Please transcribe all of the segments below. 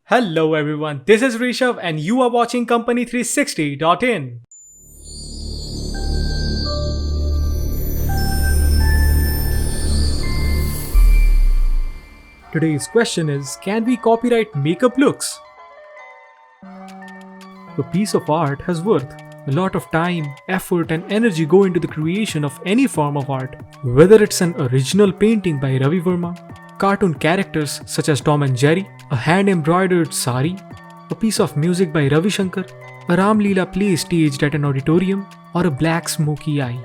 Hello everyone, this is Rishabh and you are watching Company360.in. Today's question is, can we copyright makeup looks? A piece of art has worth. A lot of time, effort and energy go into the creation of any form of art. Whether it's an original painting by Ravi Verma, cartoon characters such as Tom and Jerry, a hand-embroidered sari, a piece of music by Ravi Shankar, a Ram Leela play staged at an auditorium, or a black smoky eye.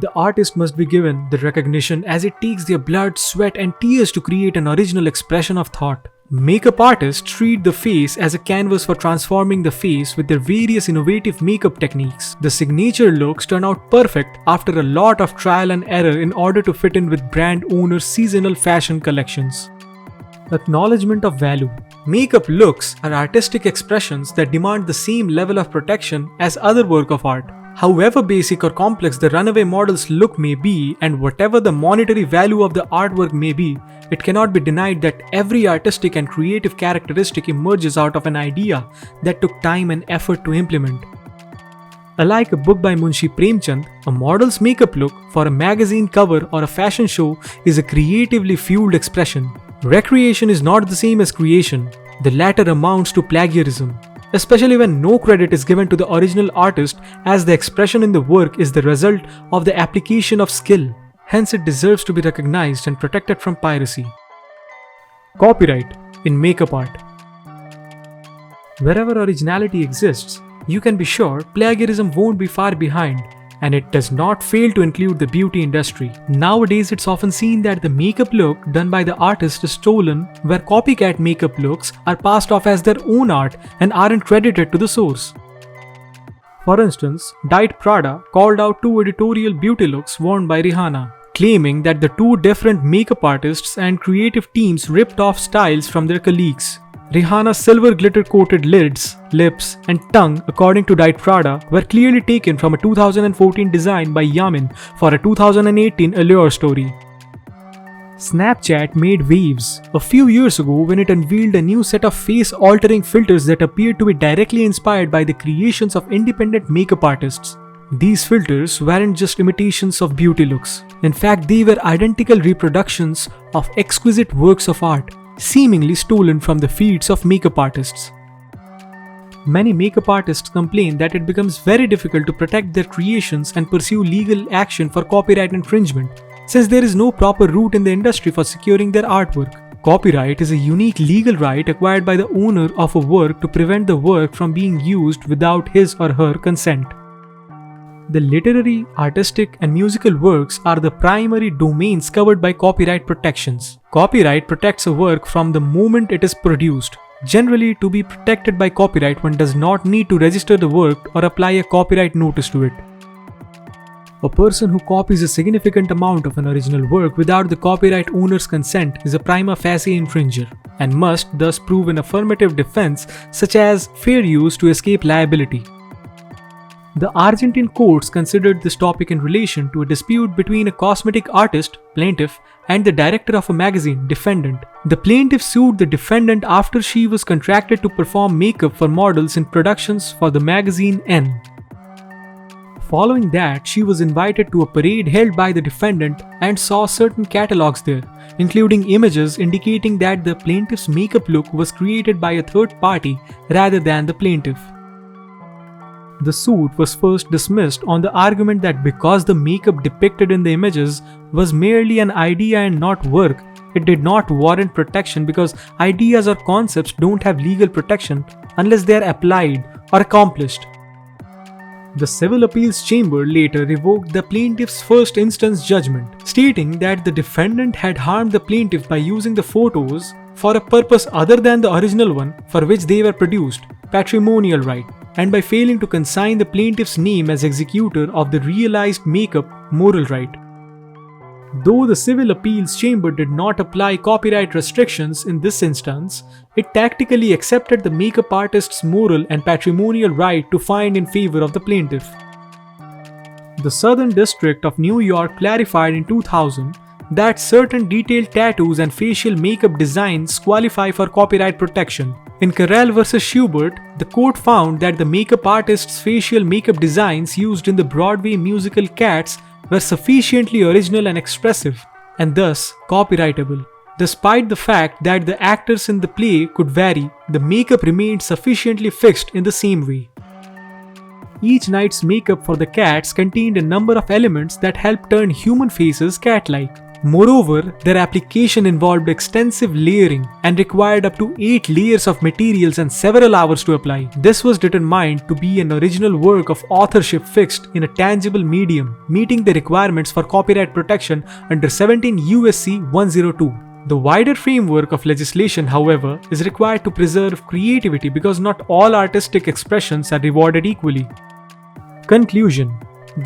The artist must be given the recognition as it takes their blood, sweat and tears to create an original expression of thought. Makeup artists treat the face as a canvas for transforming the face with their various innovative makeup techniques. The signature looks turn out perfect after a lot of trial and error in order to fit in with brand owners' seasonal fashion collections. Acknowledgement of value. Makeup looks are artistic expressions that demand the same level of protection as other work of art. However basic or complex the runaway model's look may be and whatever the monetary value of the artwork may be, it cannot be denied that every artistic and creative characteristic emerges out of an idea that took time and effort to implement. Unlike a book by Munshi Premchand, a model's makeup look for a magazine cover or a fashion show is a creatively fueled expression. Recreation is not the same as creation. The latter amounts to plagiarism, especially when no credit is given to the original artist as the expression in the work is the result of the application of skill. Hence it deserves to be recognized and protected from piracy. Copyright in makeup art. Wherever originality exists, you can be sure plagiarism won't be far behind, and it does not fail to include the beauty industry. Nowadays, it's often seen that the makeup look done by the artist is stolen, where copycat makeup looks are passed off as their own art and aren't credited to the source. For instance, Diet Prada called out two editorial beauty looks worn by Rihanna, claiming that the two different makeup artists and creative teams ripped off styles from their colleagues. Rihanna's silver glitter-coated lids, lips, and tongue, according to Diet Prada, were clearly taken from a 2014 design by Yamin for a 2018 Allure story. Snapchat made waves a few years ago when it unveiled a new set of face-altering filters that appeared to be directly inspired by the creations of independent makeup artists. These filters weren't just imitations of beauty looks. In fact, they were identical reproductions of exquisite works of art, seemingly stolen from the feeds of makeup artists. Many makeup artists complain that it becomes very difficult to protect their creations and pursue legal action for copyright infringement, since there is no proper route in the industry for securing their artwork. Copyright is a unique legal right acquired by the owner of a work to prevent the work from being used without his or her consent. The literary, artistic, and musical works are the primary domains covered by copyright protections. Copyright protects a work from the moment it is produced. Generally, to be protected by copyright, one does not need to register the work or apply a copyright notice to it. A person who copies a significant amount of an original work without the copyright owner's consent is a prima facie infringer and must thus prove an affirmative defense such as fair use to escape liability. The Argentine courts considered this topic in relation to a dispute between a cosmetic artist, plaintiff, and the director of a magazine, defendant. The plaintiff sued the defendant after she was contracted to perform makeup for models in productions for the magazine N. Following that, she was invited to a parade held by the defendant and saw certain catalogs there, including images indicating that the plaintiff's makeup look was created by a third party rather than the plaintiff. The suit was first dismissed on the argument that because the makeup depicted in the images was merely an idea and not work, it did not warrant protection because ideas or concepts don't have legal protection unless they are applied or accomplished. The Civil Appeals Chamber later revoked the plaintiff's first instance judgment, stating that the defendant had harmed the plaintiff by using the photos for a purpose other than the original one for which they were produced, patrimonial right, and by failing to consign the plaintiff's name as executor of the realized makeup, moral right. Though the Civil Appeals Chamber did not apply copyright restrictions in this instance, it tactically accepted the makeup artist's moral and patrimonial right to find in favor of the plaintiff. The Southern District of New York clarified in 2000 that certain detailed tattoos and facial makeup designs qualify for copyright protection. In Carell vs. Schubert, the court found that the makeup artist's facial makeup designs used in the Broadway musical Cats were sufficiently original and expressive, and thus copyrightable. Despite the fact that the actors in the play could vary, the makeup remained sufficiently fixed in the same way. Each night's makeup for the cats contained a number of elements that helped turn human faces cat-like. Moreover, their application involved extensive layering and required up to 8 layers of materials and several hours to apply. This was determined to be an original work of authorship fixed in a tangible medium, meeting the requirements for copyright protection under 17 USC 102. The wider framework of legislation, however, is required to preserve creativity because not all artistic expressions are rewarded equally. Conclusion: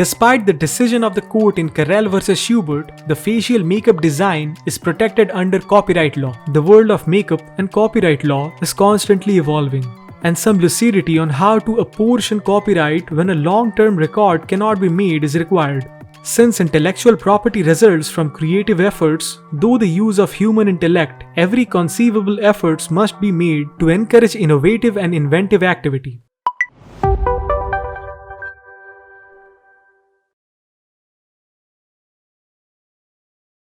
despite the decision of the court in Carell vs. Schubert, the facial makeup design is protected under copyright law. The world of makeup and copyright law is constantly evolving, and some lucidity on how to apportion copyright when a long-term record cannot be made is required. Since intellectual property results from creative efforts, though the use of human intellect, every conceivable efforts must be made to encourage innovative and inventive activity.